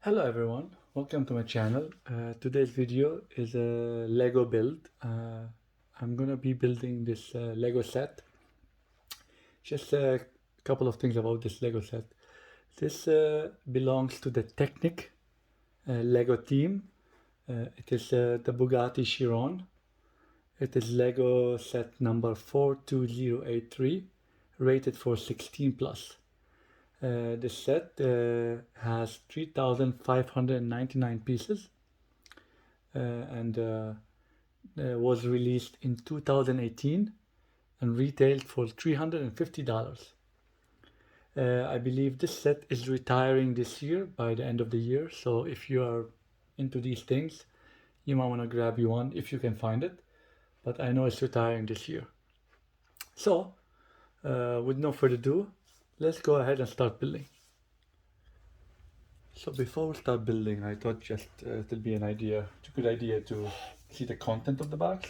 Hello everyone, welcome to my channel. Today's video is a Lego build. I'm gonna be building this Lego set. Just a couple of things about this Lego set. This belongs to the Technic Lego theme. It is the Bugatti Chiron. It is Lego set number 42083, rated for 16 plus. This set has 3,599 pieces and was released in 2018 and retailed for $350. I believe this set is retiring this year by the end of the year, so if you are into these things, you might want to grab you one if you can find it, but I know it's retiring this year. So, with no further ado, let's go ahead and start building. So before we start building, I thought just it'd be a good idea to see the content of the box.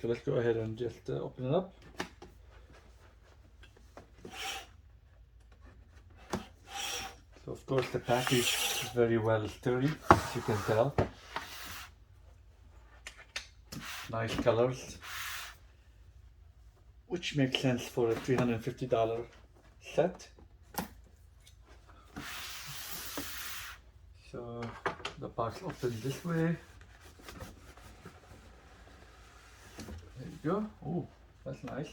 So let's go ahead and just open it up. So of course the package is very well sturdy, as you can tell. Nice colors, which makes sense for a $350 set. So the box opens this way. There you go. Oh, that's nice.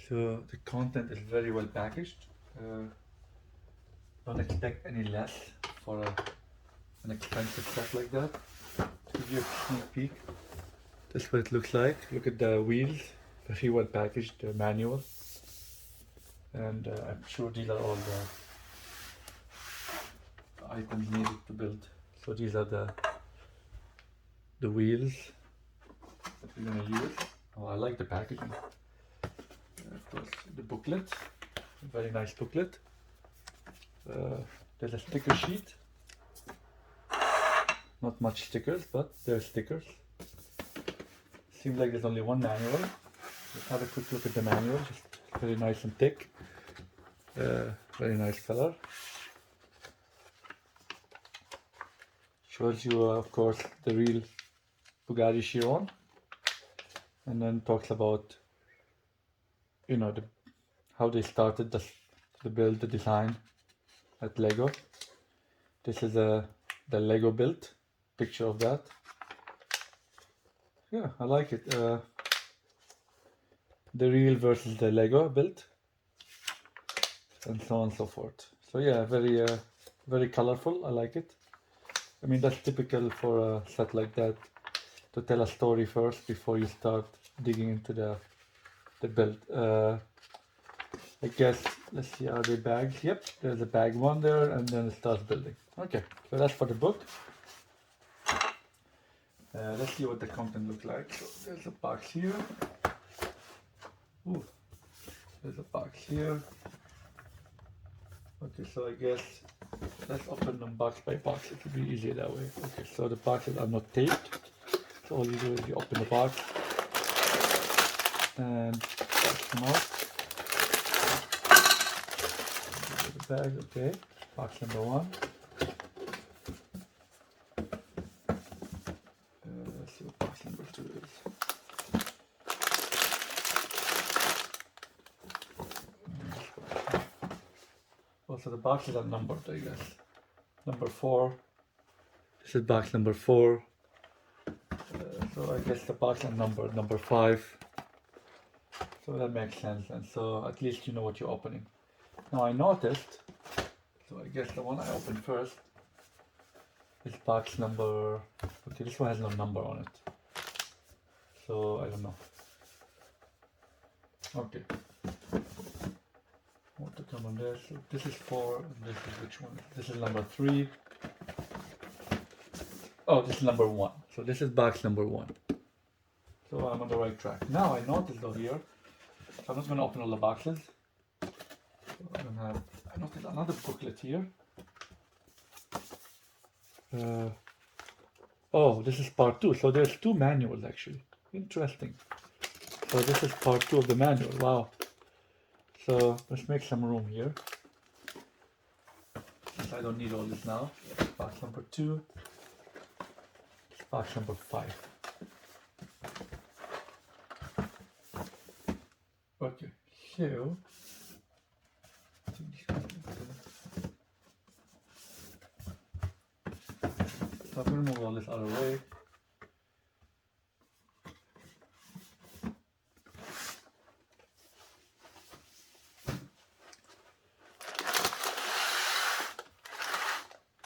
So the content is very well packaged. Don't expect any less for an expensive set like that. To give you a sneak peek, this is what it looks like. Look at the wheels, very well packaged, manual. And I'm sure these are all the items needed to build. So these are the wheels that we're gonna use. Oh, I like the packaging. Of course, the booklet, a very nice booklet. There's a sticker sheet. Not much stickers, but there's stickers. Seems like there's only one manual. Let's have a quick look at the manual. Just very nice and thick. Very nice color. Shows you, of course, the real Bugatti Chiron, and then talks about, you know, how they started the build, the design at Lego. This is the Lego build, picture of that. Yeah, I like it. The real versus the Lego build, and so on and so forth. So yeah, very colorful. I like it. I mean, that's typical for a set like that, to tell a story first before you start digging into the build. I guess, let's see, are they bags? Yep, there's a bag one there, and then it starts building. Okay, so that's for the book. Let's see what the content looks like. So there's a box here. Ooh, there's a box here. Okay, so I guess let's open them box by box. It will be easier that way. Okay, so the boxes are not taped. So all you do is you open the box and box them out. The bag, okay. Box number one. Let's see what box number two is. Also, the boxes are numbered, I guess. Number 4. This is box number 4. So I guess the box is numbered number 5. So that makes sense, and so at least you know what you're opening. Now I noticed, so I guess the one I opened first is box number. Okay, this one has no number on it. So I don't know. Okay. What to come on there? So this is 4, and this is which one? This is number 3. Oh, this is number 1. So this is box number 1. So I'm on the right track. Now I noticed though here, so I'm not going to open all the boxes. So I noticed another booklet here. Oh, this is part 2. So there's 2 manuals actually. Interesting. So this is part 2 of the manual. Wow. So let's make some room here. Since I don't need all this now. Box number 2. Box number 5. Okay, so I'm going to move all this out of the way.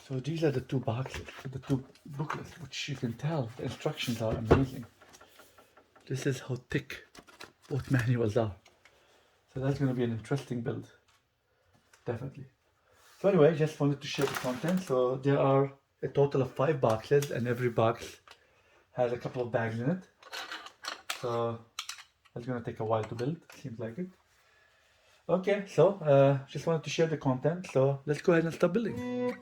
So these are the 2 boxes, the 2 booklets, which you can tell the instructions are amazing. This is how thick both manuals are. So that's going to be an interesting build, definitely. So anyway, just wanted to share the content. So there are a total of 5 boxes, and every box has a couple of bags in it. So that's going to take a while to build, seems like it. Okay, so just wanted to share the content. So let's go ahead and start building.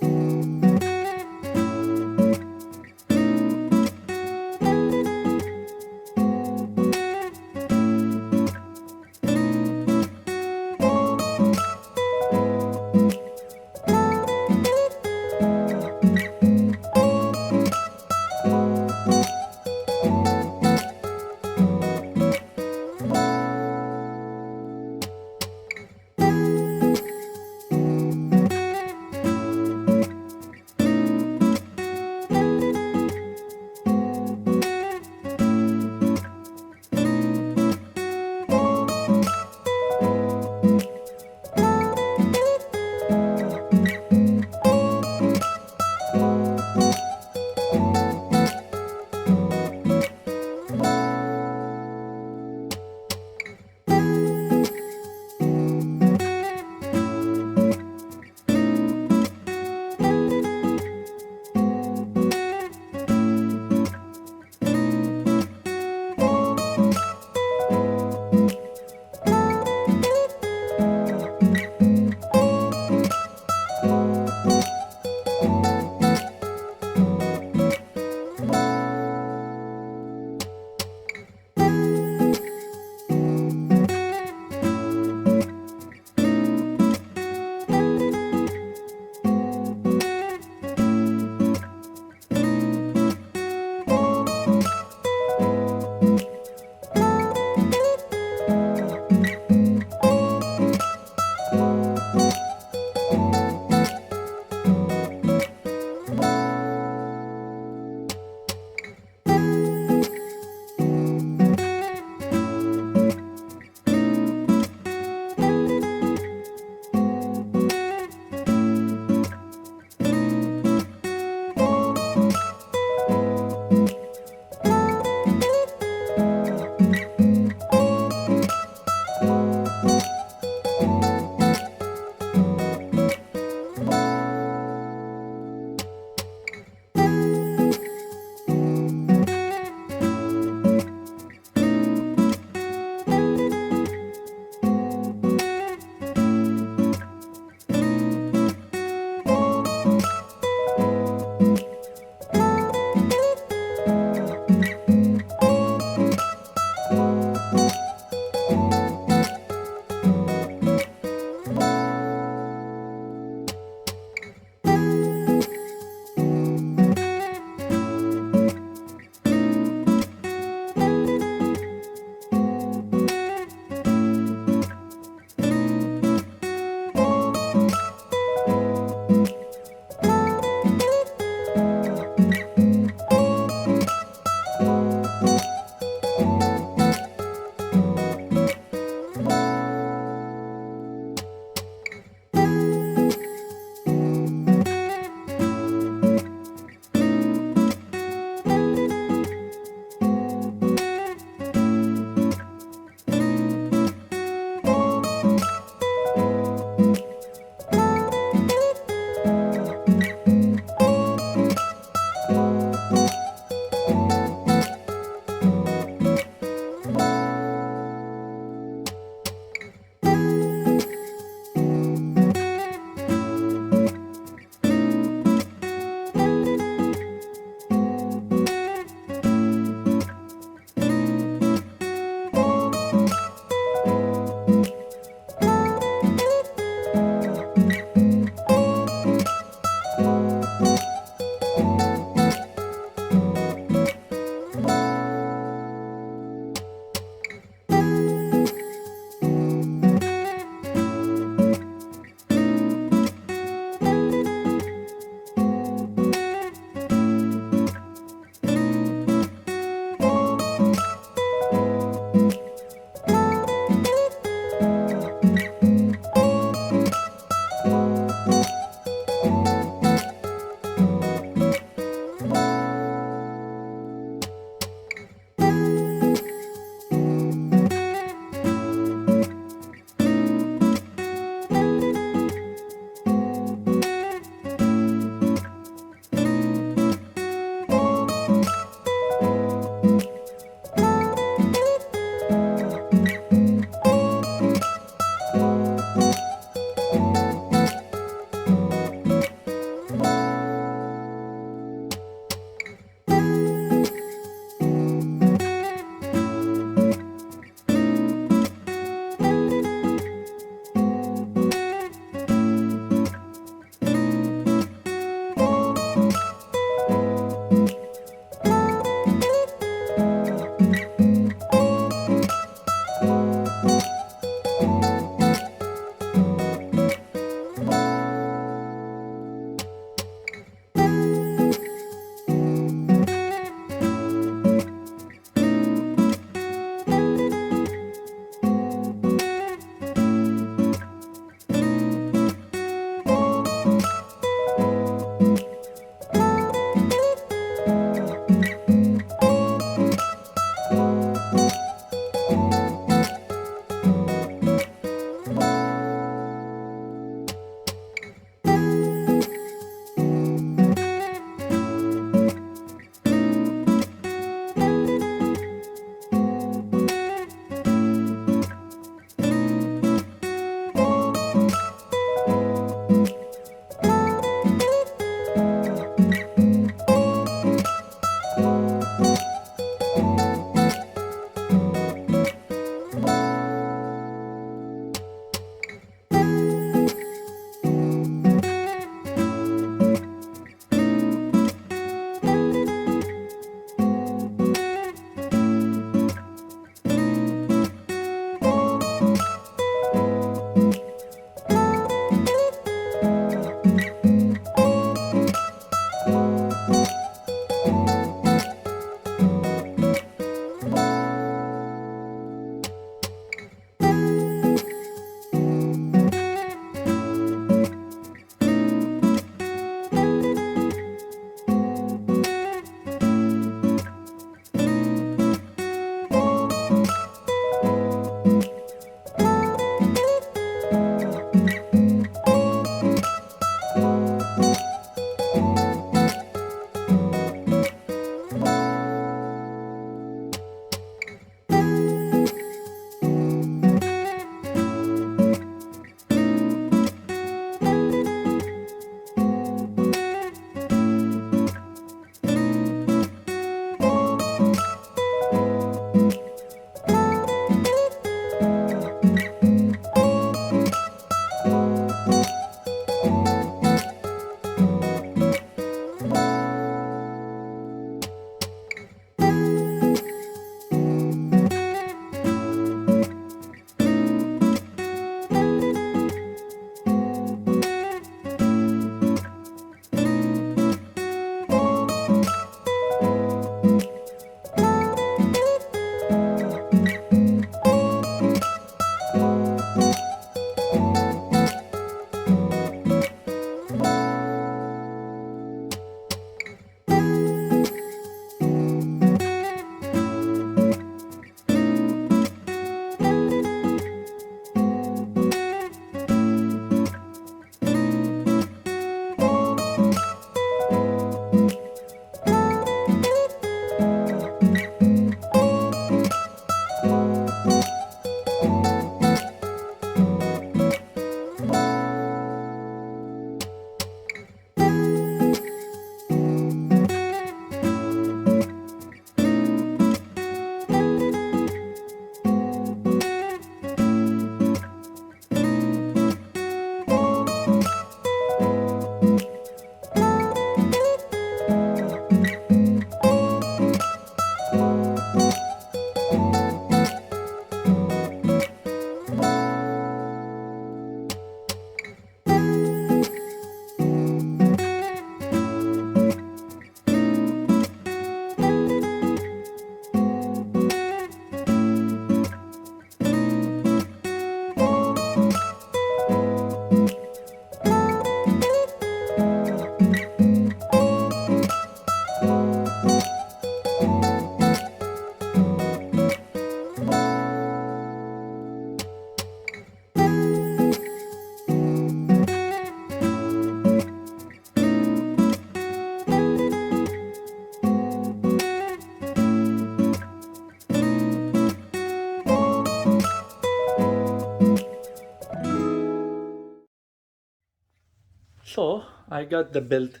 I got the build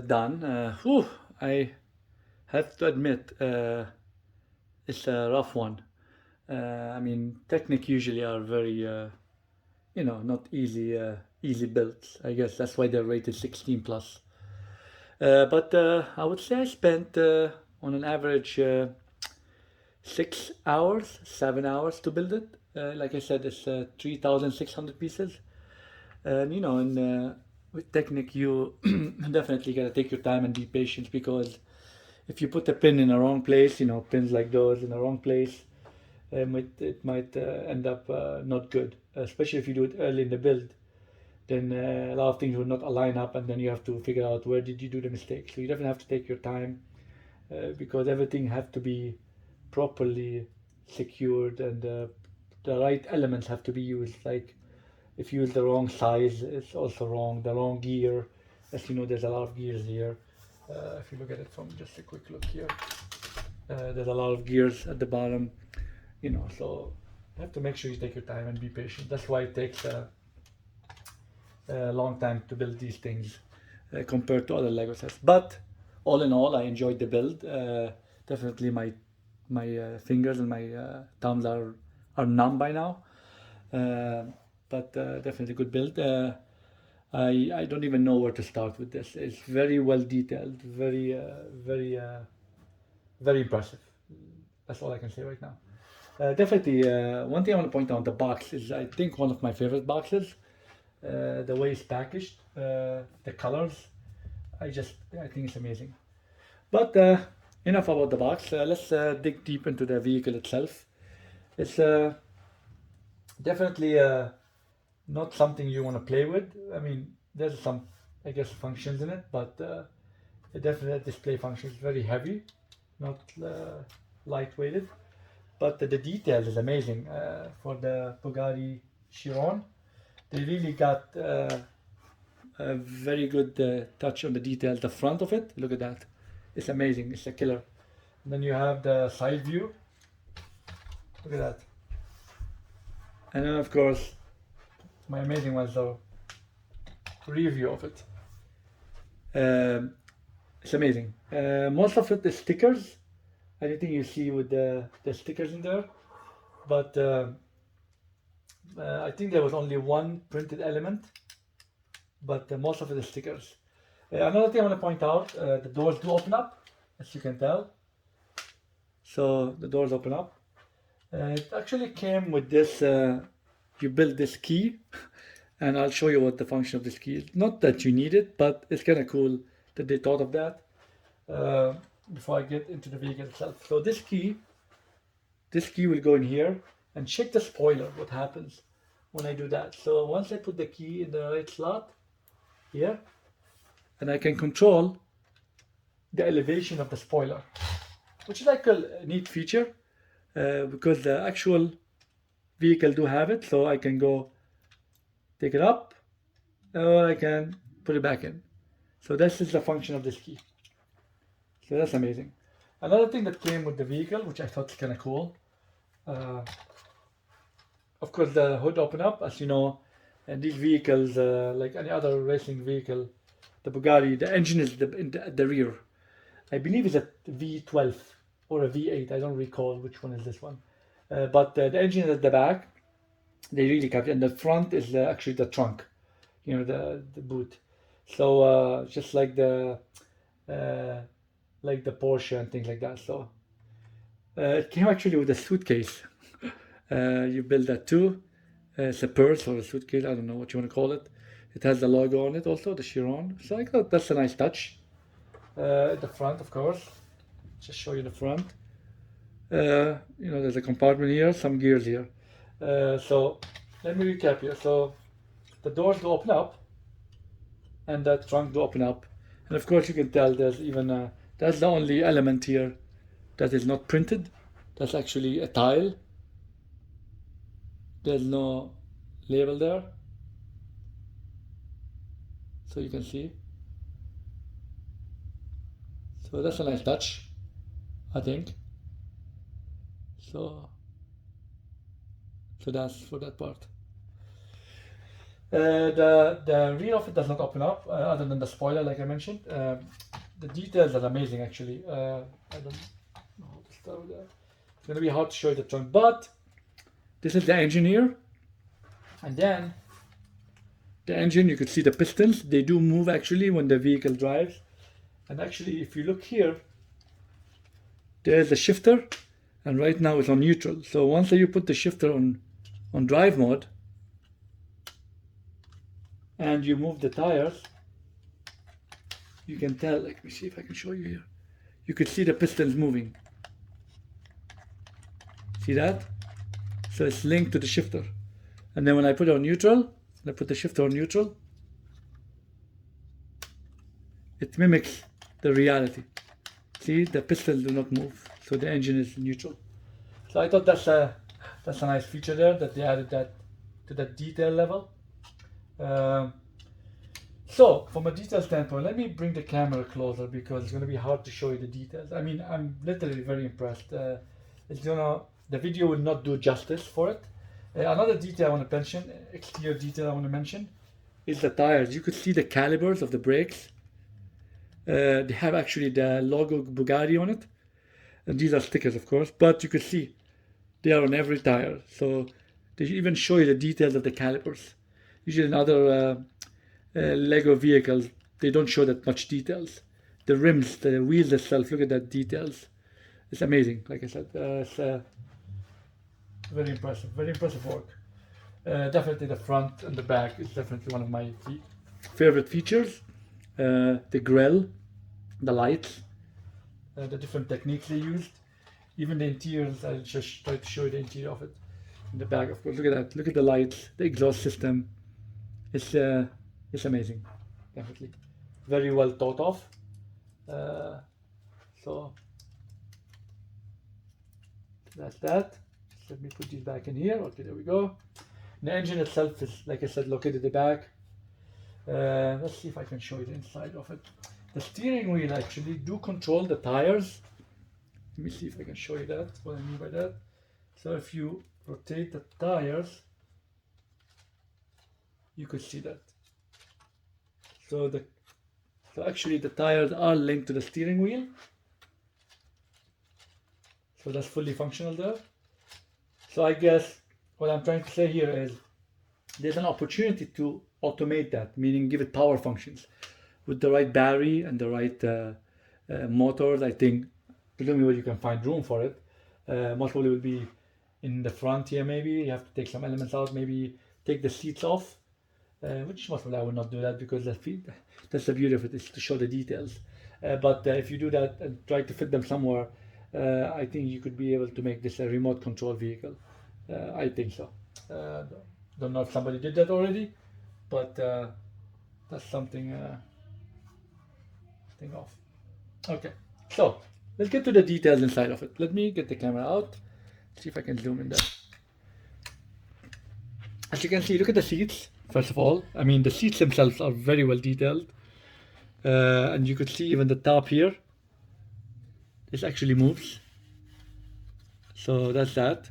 done. I have to admit, it's a rough one. I mean, Technic usually are very, not easy builds. I guess that's why they're rated 16 plus. But I would say I spent on an average 6 hours, 7 hours to build it. Like I said, it's 3,600 pieces. And with Technic, you definitely gotta take your time and be patient because if you put a pin in the wrong place, pins like those in the wrong place, it might end up not good. Especially if you do it early in the build, then a lot of things will not align up, and then you have to figure out where did you do the mistake. So you definitely have to take your time because everything has to be properly secured and the right elements have to be used. Like if you use the wrong size, it's also wrong. The wrong gear, as you know, there's a lot of gears here. If you look at it from just a quick look here, there's a lot of gears at the bottom. So you have to make sure you take your time and be patient. That's why it takes a long time to build these things compared to other Lego sets. But all in all, I enjoyed the build. Definitely, my fingers and my thumbs are numb by now. Uh, but definitely good build. I don't even know where to start with this. It's very well detailed, very impressive. That's all I can say right now. Definitely, one thing I want to point out, the box is I think one of my favorite boxes. The way it's packaged, the colors, I think it's amazing. But enough about the box. Let's dig deep into the vehicle itself. It's definitely not something you want to play with. I mean, there's some, I guess, functions in it, but it definitely display function is very heavy, not lightweighted. But the detail is amazing for the Bugatti Chiron. They really got a very good touch on the detail. The front of it, look at that. It's amazing. It's a killer. And then you have the side view. Look at that. And then, of course, my amazing one is the rear view of it. It's amazing. Most of it is stickers. Anything you see with the stickers in there. But I think there was only one printed element, but most of it is stickers. Another thing I want to point out, the doors do open up, as you can tell. So the doors open up. It actually came with this, you build this key, and I'll show you what the function of this key is. Not that you need it, but it's kind of cool that they thought of that. Before I get into the vehicle itself. So this key will go in here and check the spoiler, what happens when I do that. So once I put the key in the right slot here, and I can control the elevation of the spoiler, which is like a neat feature because the actual vehicle do have it. So I can go take it up or I can put it back in. So this is the function of this key. So that's amazing. Another thing that came with the vehicle, which I thought was kind of cool, of course the hood open up, as you know, and these vehicles, like any other racing vehicle, the Bugatti, the engine is at the rear. I believe it's a V12 or a V8, I don't recall which one is this one. But the engine is at the back, they really kept it, and the front is actually the trunk, the boot. So just like the Porsche and things like that. So it came actually with a suitcase. You build that too. It's a purse or a suitcase, I don't know what you want to call it. It has the logo on it also, the Chiron. So I thought that's a nice touch. At the front, of course. Just show you the front. There's a compartment here, some gears here. So let me recap here. So the doors do open up, and that trunk do open up. And of course you can tell there's even that's the only element here that is not printed. That's actually a tile. There's no label there. So you can see. So that's a nice touch, I think. So that's for that part. The rear of it does not open up, other than the spoiler, like I mentioned. The details are amazing, actually. I don't know how to start with that. It's gonna be hard to show you the trunk, but this is the engine here, and then the engine. You could see the pistons. They do move actually when the vehicle drives. And actually, if you look here, there's the shifter, and right now it's on neutral. So once you put the shifter on drive mode, and you move the tires, you can tell. Let me see if I can show you here. You could see the pistons moving. See that? So it's linked to the shifter. And then when I put it on neutral, I put the shifter on neutral, it mimics the reality. See, the pistons do not move, so the engine is neutral. So I thought that's a nice feature there, that they added that to that detail level. So from a detail standpoint, let me bring the camera closer because it's going to be hard to show you the details. I mean, I'm literally very impressed. The video will not do justice for it. Another detail I want to mention, exterior detail I want to mention, is the tires. You could see the calibers of the brakes. They have actually the logo Bugatti on it, and these are stickers, of course, but you could see they are on every tire. So they even show you the details of the calipers. Usually in other Lego vehicles, they don't show that much details. The rims, the wheels itself, look at that details. It's amazing, like I said. It's very impressive work. Definitely the front and the back is definitely one of my favorite features. The grille, the lights, the different techniques they used, even the interiors. I'll just try to show you the interior of it. In the back, of course, look at that. Look at the lights, the exhaust system. It's amazing, definitely. Very well thought of. So that's that. Let me put these back in here. Okay, there we go. The engine itself is, like I said, located at the back. Let's see if I can show you the inside of it. The steering wheel actually do control the tires. Let me see if I can show you that, what I mean by that. So if you rotate the tires, you could see that. So actually the tires are linked to the steering wheel. So that's fully functional there. So I guess what I'm trying to say here is there's an opportunity to automate that, meaning give it power functions with the right battery and the right motors. I think, believe me, where you can find room for it. Most probably will be in the front here. Maybe you have to take some elements out, maybe take the seats off, which most probably I will not do that because that's the beauty of it, is to show the details. But if you do that and try to fit them somewhere, I think you could be able to make this a remote control vehicle. I think so. Don't know if somebody did that already, but that's something think of. Okay, so let's get to the details inside of it. Let me get the camera out, see if I can zoom in there. As you can see, look at the seats. First of all, I mean, the seats themselves are very well detailed, and you could see even the top here. This actually moves. So that's that.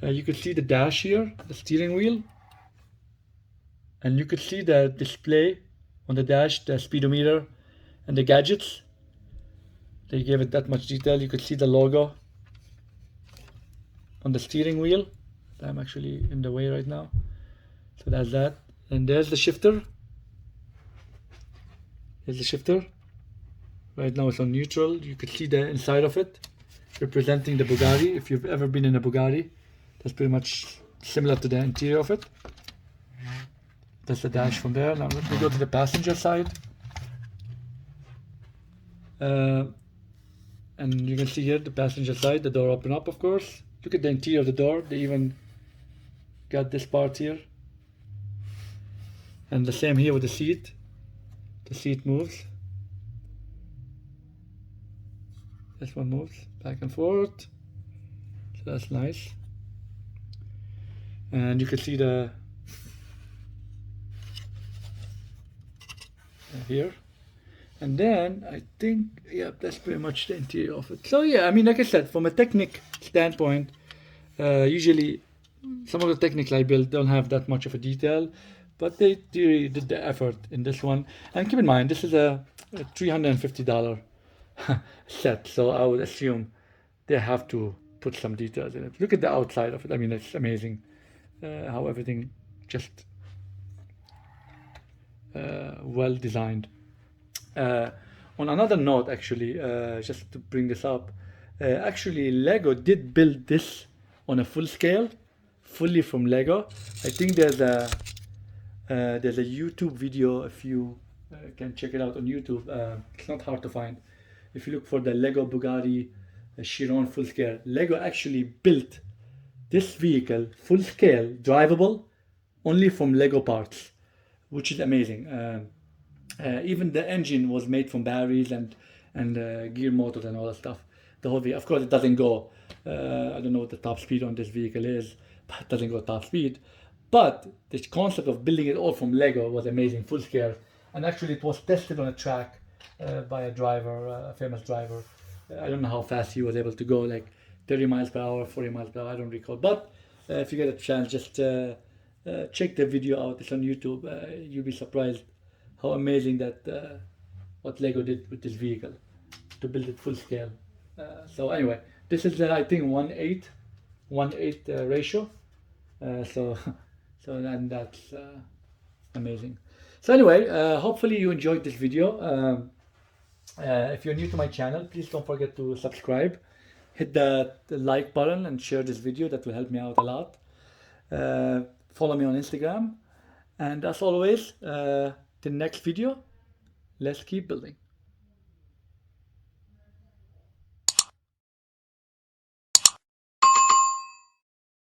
You could see the dash here, the steering wheel, and you could see the display on the dash, the speedometer and the gadgets. They gave it that much detail. You could see the logo on the steering wheel. I'm actually in the way right now. So that's that. And there's the shifter. Here's the shifter. Right now it's on neutral. You could see the inside of it, representing the Bugatti. If you've ever been in a Bugatti, that's pretty much similar to the interior of it. That's the dash from there. Now let me go to the passenger side. And you can see here the passenger side, the door open up, of course. Look at the interior of the door. They even got this part here. And the same here with the seat. The seat moves. This one moves back and forth. So that's nice. And you can see the here. And then I think, yeah, that's pretty much the interior of it. So yeah, I mean, like I said, from a Technic standpoint, usually some of the Technics I built don't have that much of a detail, but they did the effort in this one. And keep in mind, this is a $350 set, so I would assume they have to put some details in it. Look at the outside of it. I mean, it's amazing how everything just well designed. On another note, actually, just to bring this up, actually Lego did build this on a full scale, fully from Lego. I think there's a YouTube video, if you can check it out on YouTube. It's not hard to find. If you look for the Lego Bugatti Chiron full scale, Lego actually built this vehicle full scale, drivable, only from Lego parts, which is amazing. Even the engine was made from batteries and gear motors and all that stuff. The whole vehicle, of course, it doesn't go. I don't know what the top speed on this vehicle is, but it doesn't go top speed. But the concept of building it all from Lego was amazing, full scale. And actually, it was tested on a track by a driver, a famous driver. I don't know how fast he was able to go, like 30 miles per hour, 40 miles per hour. I don't recall. But if you get a chance, just check the video out. It's on YouTube. You'll be surprised how amazing that what Lego did with this vehicle to build it full scale. So anyway, this is I think 1:8 ratio. So then that's amazing. So anyway, hopefully you enjoyed this video. If you're new to my channel, please don't forget to subscribe, hit the like button and share this video. That will help me out a lot. Follow me on Instagram, and as always, the next video, let's keep building.